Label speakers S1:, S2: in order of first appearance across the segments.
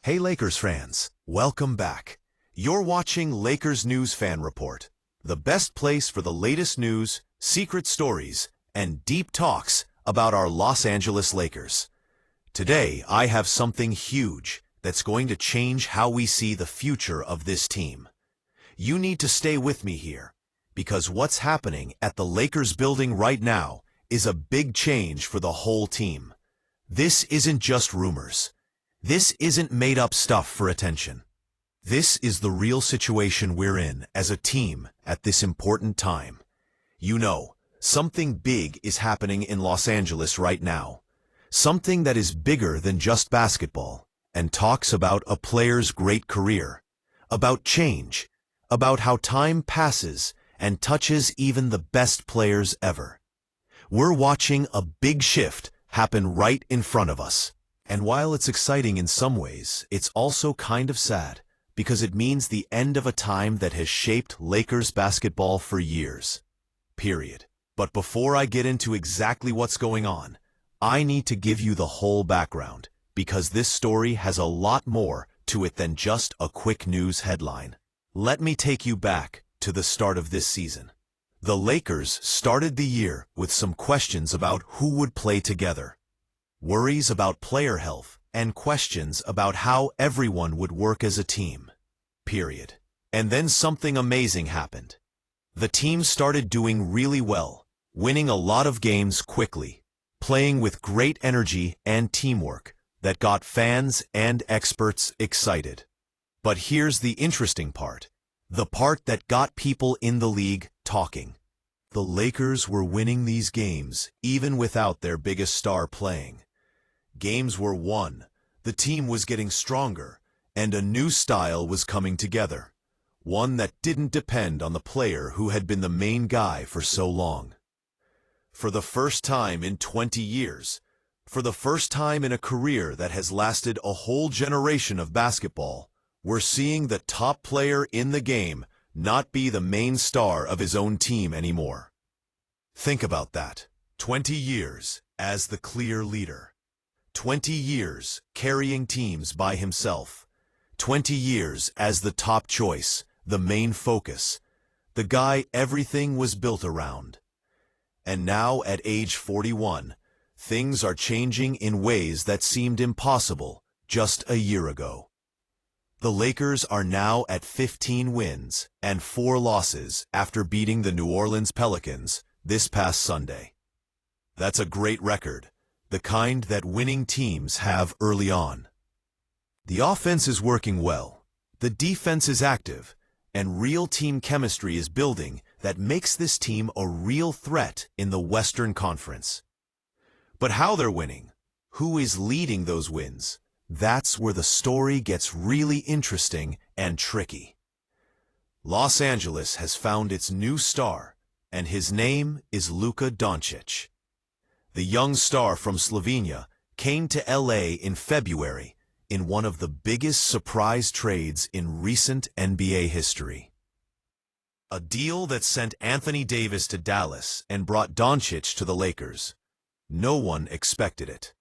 S1: Hey Lakers fans, welcome back. You're watching Lakers News Fan Report, the best place for the latest news, secret stories, and deep talks about our Los Angeles Lakers. Today, I have something huge that's going to change how we see the future of this team. You need to stay with me here, because what's happening at the Lakers building right now is a big change for the whole team. This isn't just rumors. This isn't made-up stuff for attention. This is the real situation we're in as a team at this important time. You know, something big is happening in Los Angeles right now. Something that is bigger than just basketball, and talks about a player's great career, about change, about how time passes and touches even the best players ever. We're watching a big shift happen right in front of us. And while it's exciting in some ways, it's also kind of sad, because it means the end of a time that has shaped Lakers basketball for years. Period. But before I get into exactly what's going on, I need to give you the whole background, because this story has a lot more to it than just a quick news headline. Let me take you back to the start of this season. The Lakers started the year with some questions about who would play together. Worries about player health, and questions about how everyone would work as a team. Period. And then something amazing happened. The team started doing really well, winning a lot of games quickly, playing with great energy and teamwork that got fans and experts excited. But here's the interesting part, the part that got people in the league talking. The Lakers were winning these games even without their biggest star playing. Games were won, the team was getting stronger, and a new style was coming together. One that didn't depend on the player who had been the main guy for so long. For the first time in 20 years, for the first time in a career that has lasted a whole generation of basketball, we're seeing the top player in the game not be the main star of his own team anymore. Think about that. 20 years as the clear leader. 20 years carrying teams by himself. 20 years as the top choice, the main focus, the guy everything was built around. And now at age 41, things are changing in ways that seemed impossible just a year ago. The Lakers are now at 15 wins and 4 losses after beating the New Orleans Pelicans this past Sunday. That's a great record, the kind that winning teams have early on. The offense is working well, the defense is active, and real team chemistry is building that makes this team a real threat in the Western Conference. But how they're winning, who is leading those wins, that's where the story gets really interesting and tricky. Los Angeles has found its new star, and his name is Luka Dončić. The young star from Slovenia came to LA in February in one of the biggest surprise trades in recent NBA history. A deal that sent Anthony Davis to Dallas and brought Dončić to the Lakers. No one expected it.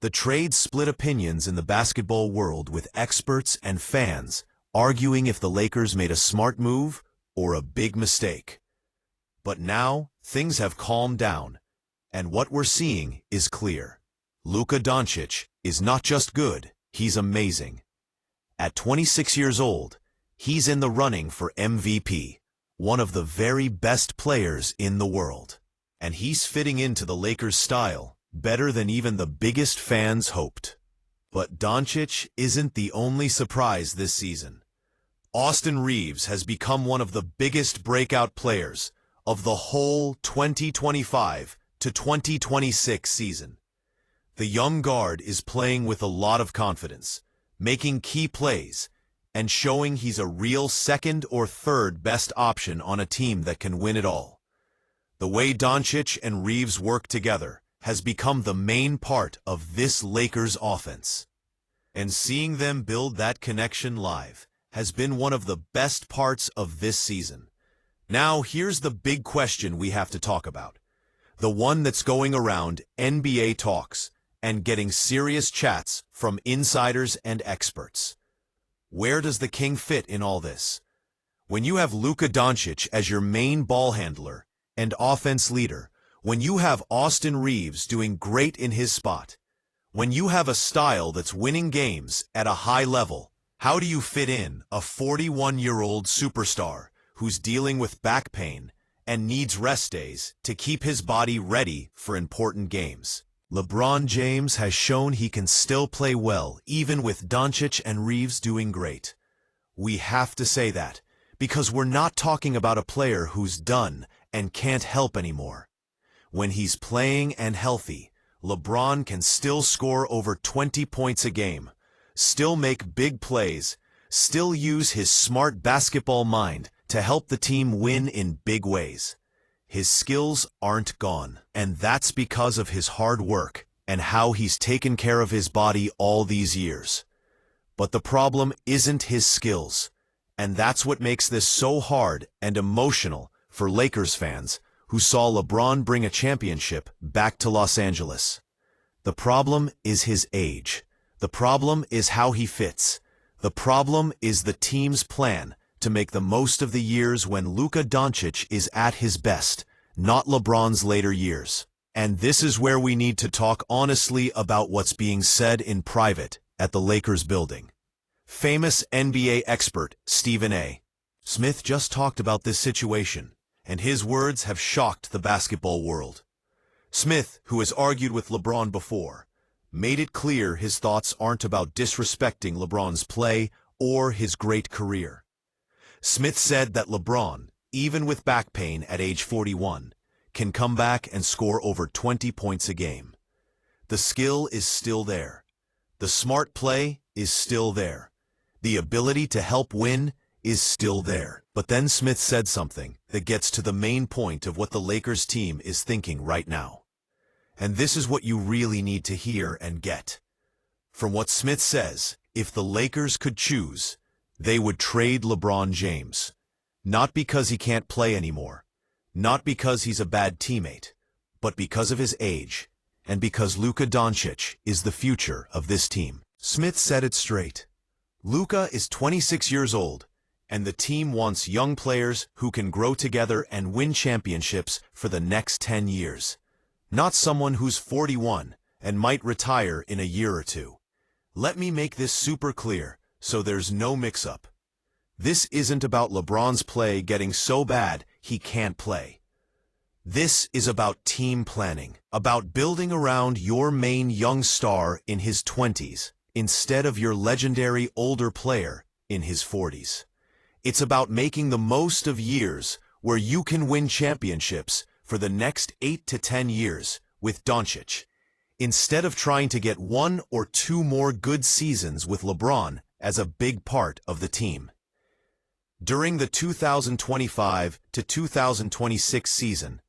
S1: The trade split opinions in the basketball world, with experts and fans arguing if the Lakers made a smart move or a big mistake. But now things have calmed down, and what we're seeing is clear. Luka Dončić is not just good, he's amazing. At 26 years old, he's in the running for MVP, one of the very best players in the world. And he's fitting into the Lakers' style better than even the biggest fans hoped. But Dončić isn't the only surprise this season. Austin Reaves has become one of the biggest breakout players of the whole 2025 to 2026 season. The young guard is playing with a lot of confidence, making key plays, and showing he's a real second or third best option on a team that can win it all. The way Dončić and Reaves work together has become the main part of this Lakers offense. And seeing them build that connection live has been one of the best parts of this season. Now here's the big question we have to talk about. The one that's going around NBA talks and getting serious chats from insiders and experts. Where does the king fit in all this? When you have Luka Dončić as your main ball handler and offense leader, when you have Austin Reeves doing great in his spot, when you have a style that's winning games at a high level, how do you fit in a 41-year-old superstar who's dealing with back pain and needs rest days to keep his body ready for important games? LeBron James has shown he can still play well even with Dončić and Reeves doing great. We have to say that, because we're not talking about a player who's done and can't help anymore. When he's playing and healthy, LeBron can still score over 20 points a game, still make big plays, still use his smart basketball mind to help the team win in big ways. His skills aren't gone, and that's because of his hard work and how he's taken care of his body all these years. But the problem isn't his skills, and that's what makes this so hard and emotional for Lakers fans who saw LeBron bring a championship back to Los Angeles. The problem is his age. The problem is how he fits. The problem is the team's plan to make the most of the years when Luka Dončić is at his best, not LeBron's later years. And this is where we need to talk honestly about what's being said in private at the Lakers building. Famous NBA expert Stephen A. Smith just talked about this situation, and his words have shocked the basketball world. Smith, who has argued with LeBron before, made it clear his thoughts aren't about disrespecting LeBron's play or his great career. Smith said that LeBron, even with back pain at age 41, can come back and score over 20 points a game. The skill is still there. The smart play is still there. The ability to help win is still there. But then Smith said something that gets to the main point of what the Lakers team is thinking right now. And this is what you really need to hear and get. From what Smith says, if the Lakers could choose, they would trade LeBron James. Not because he can't play anymore, not because he's a bad teammate, but because of his age, and because Luka Dončić is the future of this team. Smith said it straight. Luka is 26 years old, and the team wants young players who can grow together and win championships for the next 10 years. Not someone who's 41 and might retire in a year or two. Let me make this super clear so there's no mix-up. This isn't about LeBron's play getting so bad he can't play. This is about team planning, about building around your main young star in his 20s instead of your legendary older player in his 40s. It's about making the most of years where you can win championships for the next 8 to 10 years with Dončić, instead of trying to get 1 or 2 more good seasons with LeBron as a big part of the team. During the 2025 to 2026 season,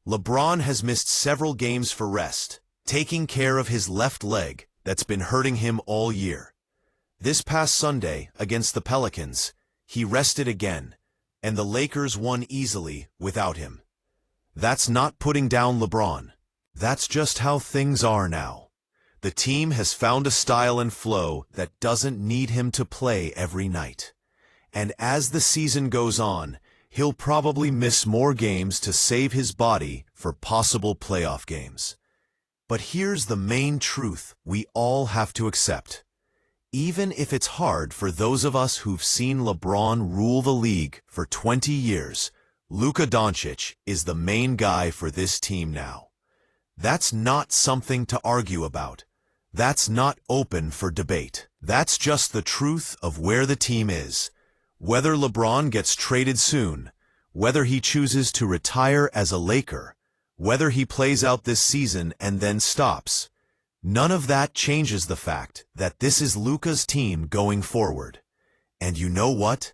S1: LeBron has missed several games for rest, taking care of his left leg that's been hurting him all year. This past Sunday against the Pelicans, he rested again, and the Lakers won easily without him. That's not putting down LeBron. That's just how things are now. The team has found a style and flow that doesn't need him to play every night. And as the season goes on, he'll probably miss more games to save his body for possible playoff games. But here's the main truth we all have to accept. Even if it's hard for those of us who've seen LeBron rule the league for 20 years, Luka Dončić is the main guy for this team now. That's not something to argue about. That's not open for debate. That's just the truth of where the team is. Whether LeBron gets traded soon, whether he chooses to retire as a Laker, whether he plays out this season and then stops, none of that changes the fact that this is Luka's team going forward. And you know what?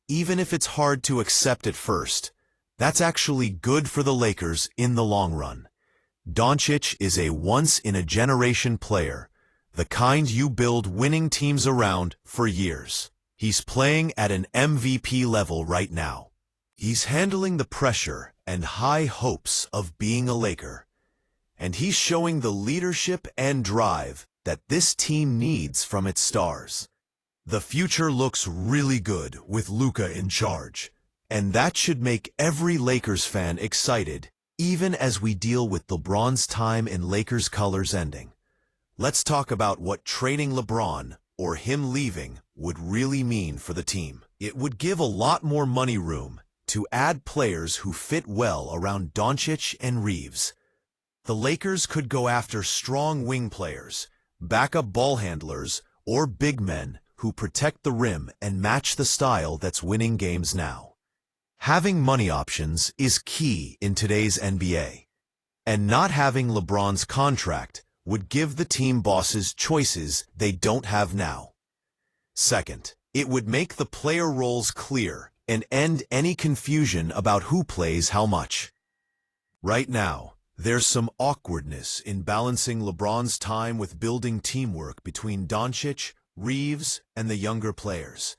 S1: Even if it's hard to accept at first, that's actually good for the Lakers in the long run. Dončić is a once-in-a-generation player, the kind you build winning teams around for years. He's playing at an MVP level right now. He's handling the pressure and high hopes of being a Laker. and he's showing the leadership and drive that this team needs from its stars. The future looks really good with Luka in charge, and that should make every Lakers fan excited, even as we deal with LeBron's time in Lakers colors ending. Let's talk about what trading LeBron, or him leaving, would really mean for the team. It would give a lot more money room to add players who fit well around Dončić and Reeves. The Lakers could go after strong wing players, backup ball handlers, or big men who protect the rim and match the style that's winning games now. Having money options is key in today's NBA, and not having LeBron's contract would give the team bosses choices they don't have now. Second, it would make the player roles clear and end any confusion about who plays how much. Right now, there's some awkwardness in balancing LeBron's time with building teamwork between Dončić, Reeves, and the younger players.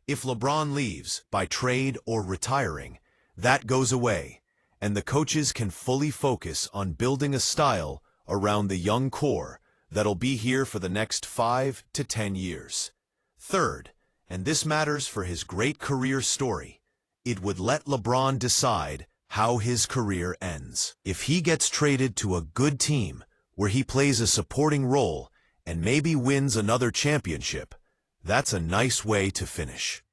S1: If LeBron leaves, by trade or retiring, that goes away, and the coaches can fully focus on building a style around the young core that'll be here for the next 5 to 10 years. Third, and this matters for his great career story, it would let LeBron decide how his career ends. If he gets traded to a good team where he plays a supporting role and maybe wins another championship, that's a nice way to finish.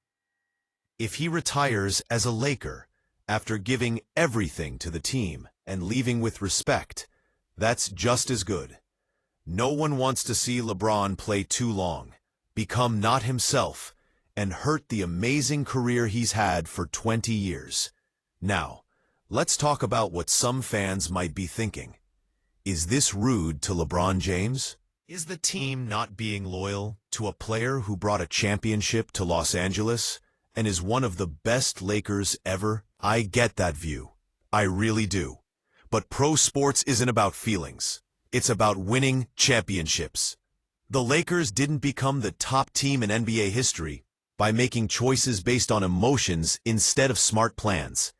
S1: If he retires as a Laker after giving everything to the team and leaving with respect, that's just as good. No one wants to see LeBron play too long, become not himself, and hurt the amazing career he's had for 20 years. Now, let's talk about what some fans might be thinking. Is this rude to LeBron James? Is the team not being loyal to a player who brought a championship to Los Angeles and is one of the best Lakers ever? I get that view. I really do. But pro sports isn't about feelings. It's about winning championships. The Lakers didn't become the top team in NBA history by making choices based on emotions instead of smart plans.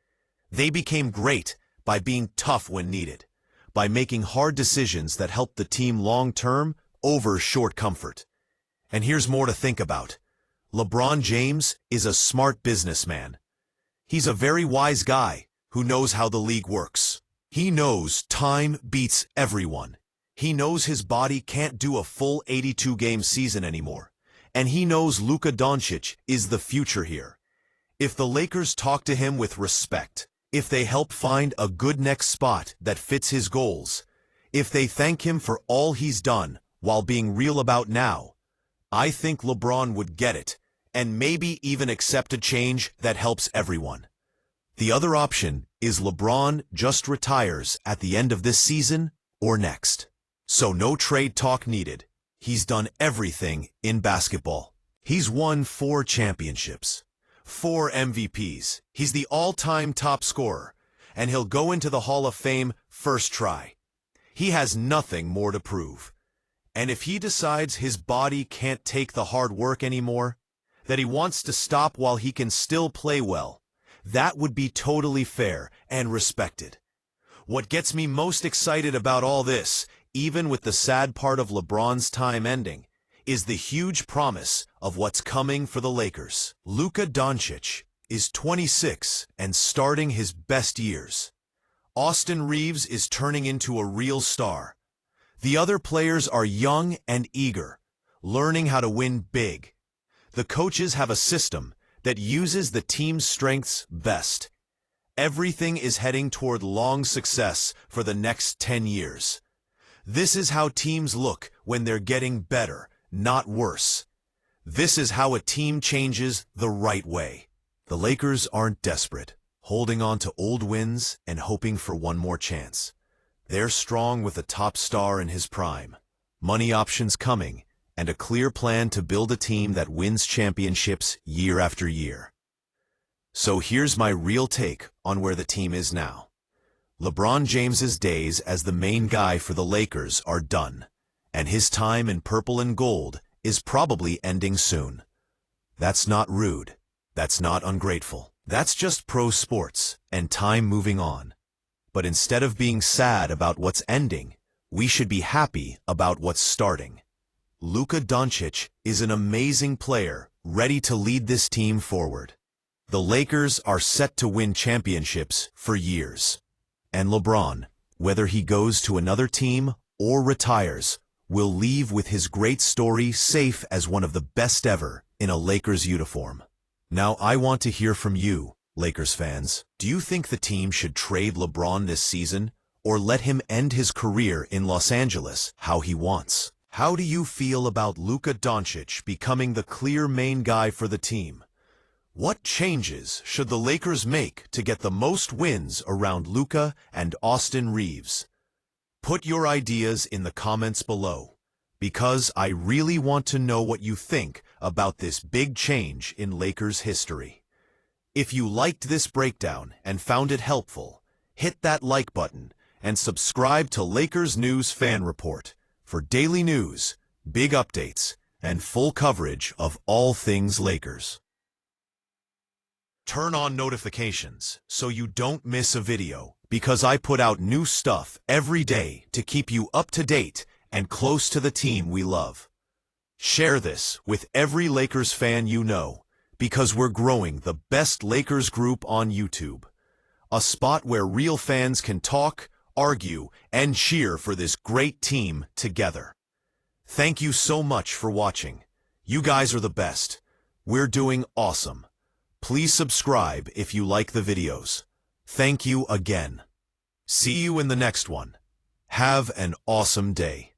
S1: They became great by being tough when needed, by making hard decisions that helped the team long-term over short comfort. And here's more to think about. LeBron James is a smart businessman. He's a very wise guy who knows how the league works. He knows time beats everyone. He knows his body can't do a full 82-game season anymore. And he knows Luka Dončić is the future here. If the Lakers talk to him with respect, if they help find a good next spot that fits his goals, if they thank him for all he's done while being real about now, I think LeBron would get it and maybe even accept a change that helps everyone. The other option is LeBron just retires at the end of this season or next. So no trade talk needed. He's done everything in basketball. He's won 4 championships, 4 MVPs. He's the all-time top scorer, and he'll go into the Hall of Fame first try. He has nothing more to prove. And if he decides his body can't take the hard work anymore, that he wants to stop while he can still play well, that would be totally fair and respected. What gets me most excited about all this, even with the sad part of LeBron's time ending, is the huge promise of what's coming for the Lakers. Luka Dončić is 26 and starting his best years. Austin Reeves is turning into a real star. The other players are young and eager, learning how to win big. The coaches have a system that uses the team's strengths best. Everything is heading toward long success for the next 10 years. This is how teams look when they're getting better, not worse. This is how a team changes the right way. The Lakers aren't desperate, holding on to old wins and hoping for one more chance. They're strong with a top star in his prime, money options coming, and a clear plan to build a team that wins championships year after year. So here's my real take on where the team is now. LeBron James's days as the main guy for the Lakers are done, and his time in purple and gold is probably ending soon. That's not rude. That's not ungrateful. That's just pro sports and time moving on. But instead of being sad about what's ending, we should be happy about what's starting. Luka Dončić is an amazing player, ready to lead this team forward. The Lakers are set to win championships for years. And LeBron, whether he goes to another team or retires, will leave with his great story safe as one of the best ever in a Lakers uniform. Now I want to hear from you, Lakers fans. Do you think the team should trade LeBron this season, or let him end his career in Los Angeles how he wants? How do you feel about Luka Dončić becoming the clear main guy for the team? What changes should the Lakers make to get the most wins around Luka and Austin Reeves? Put your ideas in the comments below, because I really want to know what you think about this big change in Lakers history. If you liked this breakdown and found it helpful, hit that like button and subscribe to Lakers News Fan Report for daily news, big updates, and full coverage of all things Lakers. Turn on notifications so you don't miss a video, because I put out new stuff every day to keep you up to date and close to the team we love. Share this with every Lakers fan you know, because we're growing the best Lakers group on YouTube. A spot where real fans can talk, argue, and cheer for this great team together. Thank you so much for watching. You guys are the best. We're doing awesome. Please subscribe if you like the videos. Thank you again. See you in the next one. Have an awesome day.